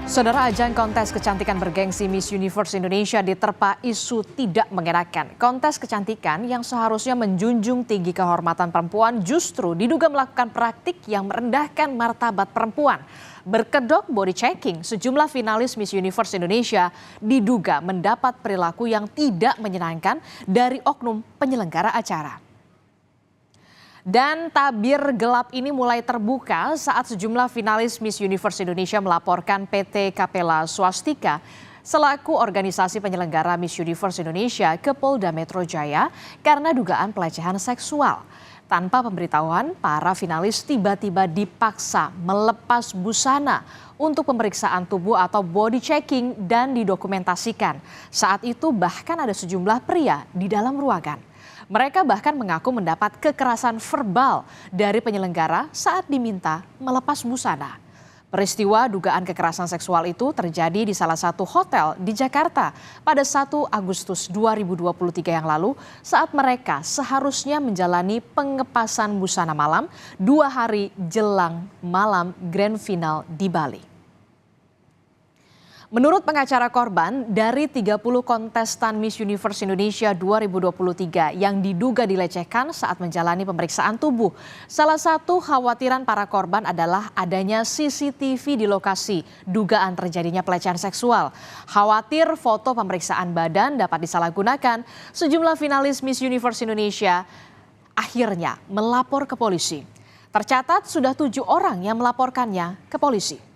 Saudara, ajang kontes kecantikan bergengsi Miss Universe Indonesia diterpa isu tidak mengenakan. Kontes kecantikan yang seharusnya menjunjung tinggi kehormatan perempuan justru diduga melakukan praktik yang merendahkan martabat perempuan. Berkedok body checking, sejumlah finalis Miss Universe Indonesia diduga mendapat perilaku yang tidak menyenangkan dari oknum penyelenggara acara. Dan tabir gelap ini mulai terbuka saat sejumlah finalis Miss Universe Indonesia melaporkan PT Capella Swastika selaku organisasi penyelenggara Miss Universe Indonesia ke Polda Metro Jaya karena dugaan pelecehan seksual. Tanpa pemberitahuan, para finalis tiba-tiba dipaksa melepas busana untuk pemeriksaan tubuh atau body checking dan didokumentasikan. Saat itu bahkan ada sejumlah pria di dalam ruangan. Mereka bahkan mengaku mendapat kekerasan verbal dari penyelenggara saat diminta melepas busana. Peristiwa dugaan kekerasan seksual itu terjadi di salah satu hotel di Jakarta pada 1 Agustus 2023 yang lalu saat mereka seharusnya menjalani pengepasan busana malam 2 hari jelang malam grand final di Bali. Menurut pengacara korban, dari 30 kontestan Miss Universe Indonesia 2023 yang diduga dilecehkan saat menjalani pemeriksaan tubuh, salah satu khawatiran para korban adalah adanya CCTV di lokasi dugaan terjadinya pelecehan seksual. Khawatir foto pemeriksaan badan dapat disalahgunakan, sejumlah finalis Miss Universe Indonesia akhirnya melapor ke polisi. Tercatat sudah 7 orang yang melaporkannya ke polisi.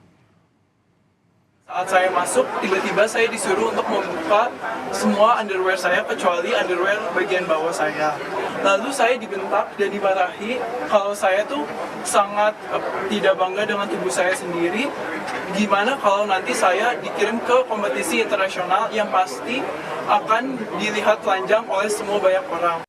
Saat saya masuk, tiba-tiba saya disuruh untuk membuka semua underwear saya kecuali underwear bagian bawah saya. Lalu saya dibentak dan dimarahi kalau saya tuh sangat tidak bangga dengan tubuh saya sendiri. Gimana kalau nanti saya dikirim ke kompetisi internasional yang pasti akan dilihat telanjang oleh semua banyak orang.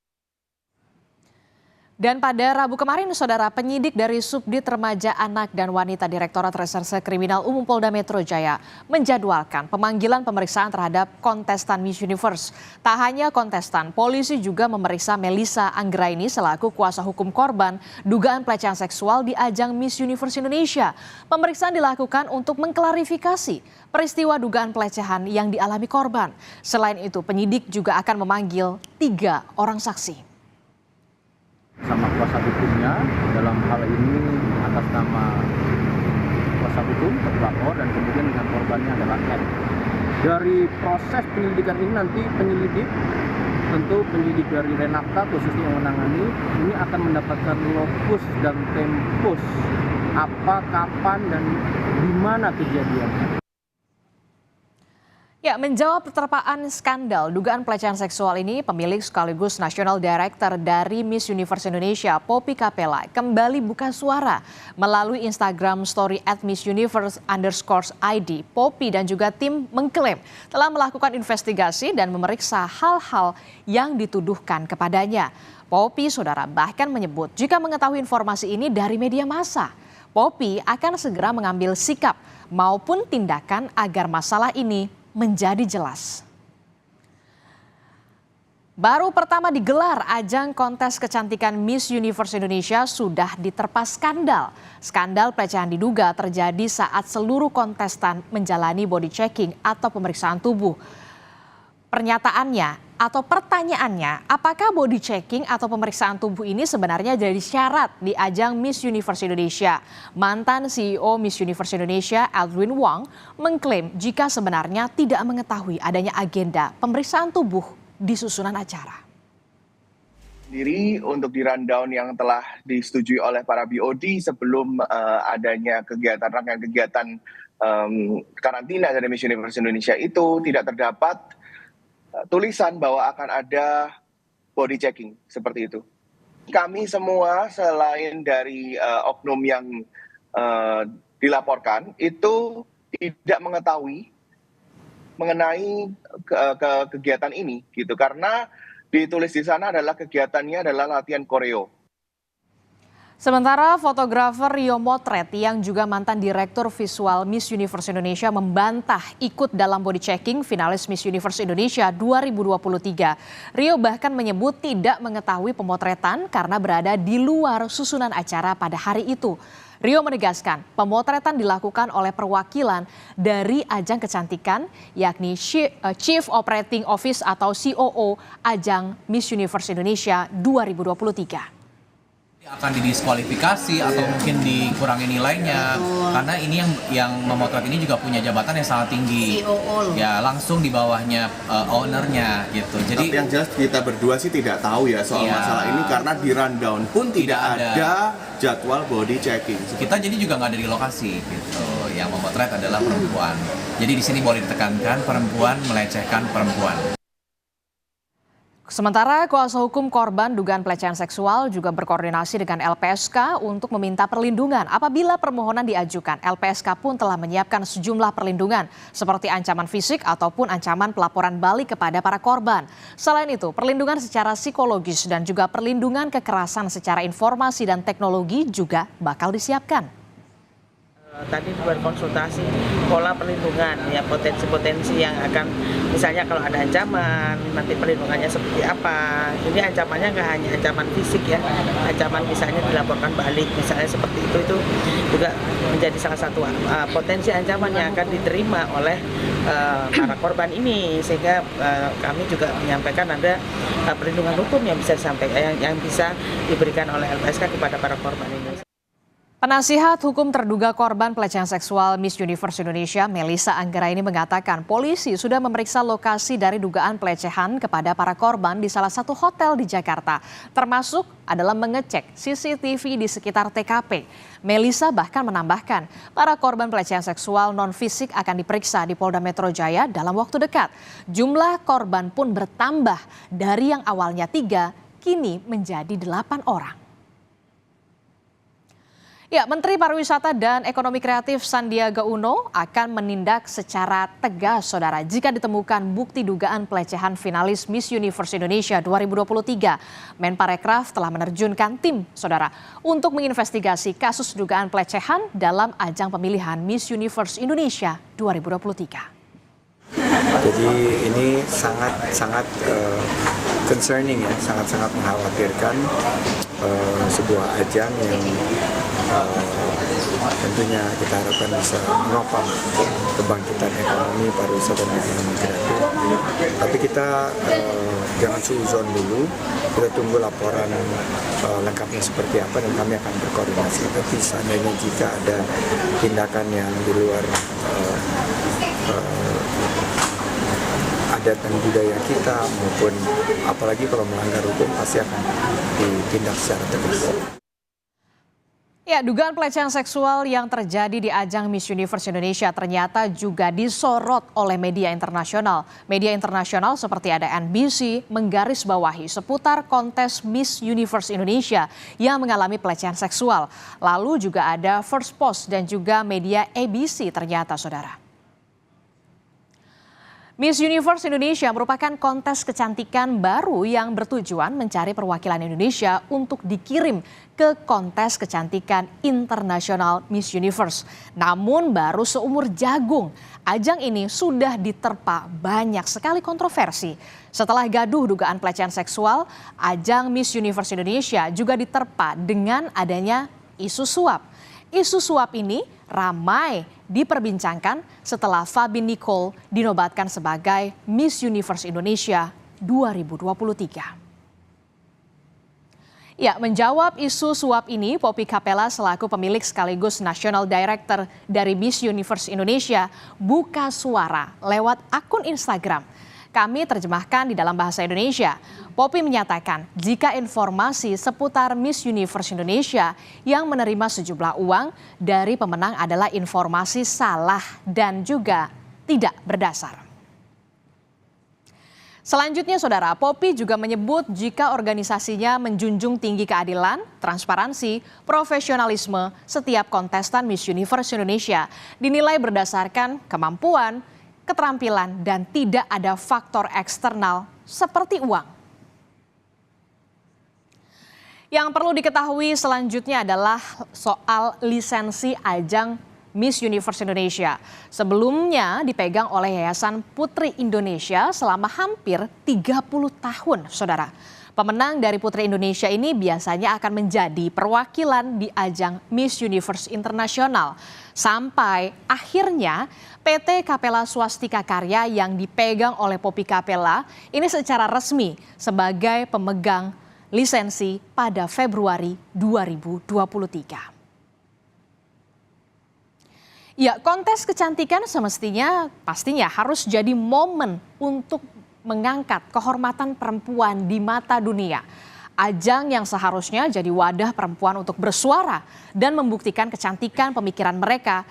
Dan pada Rabu kemarin, saudara, penyidik dari Subdit Remaja Anak dan Wanita Direktorat Reserse Kriminal Umum Polda Metro Jaya menjadwalkan pemanggilan pemeriksaan terhadap kontestan Miss Universe. Tak hanya kontestan, polisi juga memeriksa Melissa Anggraini selaku kuasa hukum korban dugaan pelecehan seksual di ajang Miss Universe Indonesia. Pemeriksaan dilakukan untuk mengklarifikasi peristiwa dugaan pelecehan yang dialami korban. Selain itu, penyidik juga akan memanggil 3 orang saksi. Sama kuasa hukumnya dalam hal ini atas nama kuasa hukum terlapor dan kemudian dengan korbannya adalah N. Dari proses penyelidikan ini nanti penyelidik dari Renata khususnya yang menangani ini akan mendapatkan lokus dan tempus apa, kapan dan di mana kejadiannya. Ya, menjawab terpaan skandal dugaan pelecehan seksual ini, pemilik sekaligus National Director dari Miss Universe Indonesia, Poppy Capella, kembali buka suara melalui Instagram story @MissUniverse_ID. Poppy dan juga tim mengklaim telah melakukan investigasi dan memeriksa hal-hal yang dituduhkan kepadanya. Poppy, saudara, bahkan menyebut jika mengetahui informasi ini dari media massa, Poppy akan segera mengambil sikap maupun tindakan agar masalah ini menjadi jelas. Baru pertama digelar ajang kontes kecantikan Miss Universe Indonesia sudah diterpa skandal. Skandal pelecehan diduga terjadi saat seluruh kontestan menjalani body checking atau pemeriksaan tubuh. Pertanyaannya, apakah body checking atau pemeriksaan tubuh ini sebenarnya jadi syarat di ajang Miss Universe Indonesia? Mantan CEO Miss Universe Indonesia, Edwin Wang, mengklaim jika sebenarnya tidak mengetahui adanya agenda pemeriksaan tubuh di susunan acara. Sendiri untuk di rundown yang telah disetujui oleh para BOD sebelum adanya rangkaian kegiatan karantina dari Miss Universe Indonesia itu tidak terdapat tulisan bahwa akan ada body checking seperti itu. Kami semua selain dari oknum yang dilaporkan itu tidak mengetahui mengenai kegiatan ini gitu, karena ditulis di sana adalah kegiatannya adalah latihan koreo. Sementara fotografer Rio Motret yang juga mantan direktur visual Miss Universe Indonesia membantah ikut dalam body checking finalis Miss Universe Indonesia 2023. Rio bahkan menyebut tidak mengetahui pemotretan karena berada di luar susunan acara pada hari itu. Rio menegaskan pemotretan dilakukan oleh perwakilan dari ajang kecantikan yakni Chief Operating Office atau COO ajang Miss Universe Indonesia 2023. Akan didiskualifikasi atau mungkin dikurangi nilainya karena ini yang memotret ini juga punya jabatan yang sangat tinggi, ya langsung di bawahnya ownernya gitu. Jadi tapi yang jelas kita berdua sih tidak tahu ya soal masalah ini karena di rundown pun tidak ada jadwal body checking. Kita jadi juga nggak ada di lokasi gitu. Yang memotret adalah perempuan. Jadi di sini boleh ditekankan perempuan melecehkan perempuan. Sementara kuasa hukum korban dugaan pelecehan seksual juga berkoordinasi dengan LPSK untuk meminta perlindungan. Apabila permohonan diajukan, LPSK pun telah menyiapkan sejumlah perlindungan seperti ancaman fisik ataupun ancaman pelaporan balik kepada para korban. Selain itu, perlindungan secara psikologis dan juga perlindungan kekerasan secara informasi dan teknologi juga bakal disiapkan. Tadi berkonsultasi pola perlindungan, ya potensi-potensi yang akan, misalnya kalau ada ancaman, nanti perlindungannya seperti apa. Ini ancamannya nggak hanya ancaman fisik ya, ancaman misalnya dilaporkan balik, misalnya seperti itu juga menjadi salah satu potensi ancaman yang akan diterima oleh para korban ini, sehingga kami juga menyampaikan ada perlindungan hukum yang bisa disampaikan, yang bisa diberikan oleh LPSK kepada para korban ini. Penasihat hukum terduga korban pelecehan seksual Miss Universe Indonesia, Melissa Anggraini mengatakan polisi sudah memeriksa lokasi dari dugaan pelecehan kepada para korban di salah satu hotel di Jakarta, termasuk adalah mengecek CCTV di sekitar TKP. Melissa bahkan menambahkan, para korban pelecehan seksual non-fisik akan diperiksa di Polda Metro Jaya dalam waktu dekat. Jumlah korban pun bertambah dari yang awalnya 3, kini menjadi 8 orang. Ya, Menteri Pariwisata dan Ekonomi Kreatif Sandiaga Uno akan menindak secara tegas, saudara, jika ditemukan bukti dugaan pelecehan finalis Miss Universe Indonesia 2023. Menparekraf telah menerjunkan tim, saudara, untuk menginvestigasi kasus dugaan pelecehan dalam ajang pemilihan Miss Universe Indonesia 2023. Jadi ini sangat concerning ya, sangat mengkhawatirkan sebuah ajang yang tentunya kita harapkan bisa menopang kebangkitan ekonomi, pariwisata dan ekonomi kreatif. Tapi kita jangan suuzon dulu, kita tunggu laporan lengkapnya seperti apa dan kami akan berkoordinasi. Tapi seandainya jika ada tindakan yang di luar adat dan budaya kita maupun apalagi kalau melanggar hukum pasti akan ditindak secara tegas. Ya, dugaan pelecehan seksual yang terjadi di ajang Miss Universe Indonesia ternyata juga disorot oleh media internasional. Media internasional seperti ada NBC menggarisbawahi seputar kontes Miss Universe Indonesia yang mengalami pelecehan seksual. Lalu juga ada First Post dan juga media ABC ternyata, saudara. Miss Universe Indonesia merupakan kontes kecantikan baru yang bertujuan mencari perwakilan Indonesia untuk dikirim ke kontes kecantikan internasional Miss Universe. Namun baru seumur jagung, ajang ini sudah diterpa banyak sekali kontroversi. Setelah gaduh dugaan pelecehan seksual, ajang Miss Universe Indonesia juga diterpa dengan adanya isu suap. Isu suap ini ramai diperbincangkan setelah Fabi Nicole dinobatkan sebagai Miss Universe Indonesia 2023. Ya, menjawab isu suap ini, Poppy Capella selaku pemilik sekaligus National Director dari Miss Universe Indonesia buka suara lewat akun Instagram. Kami terjemahkan di dalam bahasa Indonesia. Poppy menyatakan jika informasi seputar Miss Universe Indonesia yang menerima sejumlah uang dari pemenang adalah informasi salah dan juga tidak berdasar. Selanjutnya, saudara, Poppy juga menyebut jika organisasinya menjunjung tinggi keadilan, transparansi, profesionalisme setiap kontestan Miss Universe Indonesia dinilai berdasarkan kemampuan, keterampilan, dan tidak ada faktor eksternal seperti uang. Yang perlu diketahui selanjutnya adalah soal lisensi ajang Miss Universe Indonesia. Sebelumnya dipegang oleh Yayasan Putri Indonesia selama hampir 30 tahun, saudara. Pemenang dari Putri Indonesia ini biasanya akan menjadi perwakilan di ajang Miss Universe Internasional. Sampai akhirnya PT Capella Swastika Karya yang dipegang oleh Poppy Capella ini secara resmi sebagai pemegang lisensi pada Februari 2023. Ya, kontes kecantikan pastinya harus jadi momen untuk mengangkat kehormatan perempuan di mata dunia. Ajang yang seharusnya jadi wadah perempuan untuk bersuara dan membuktikan kecantikan pemikiran mereka.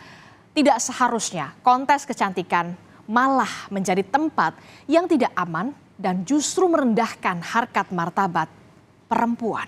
Tidak seharusnya kontes kecantikan malah menjadi tempat yang tidak aman dan justru merendahkan harkat martabat perempuan.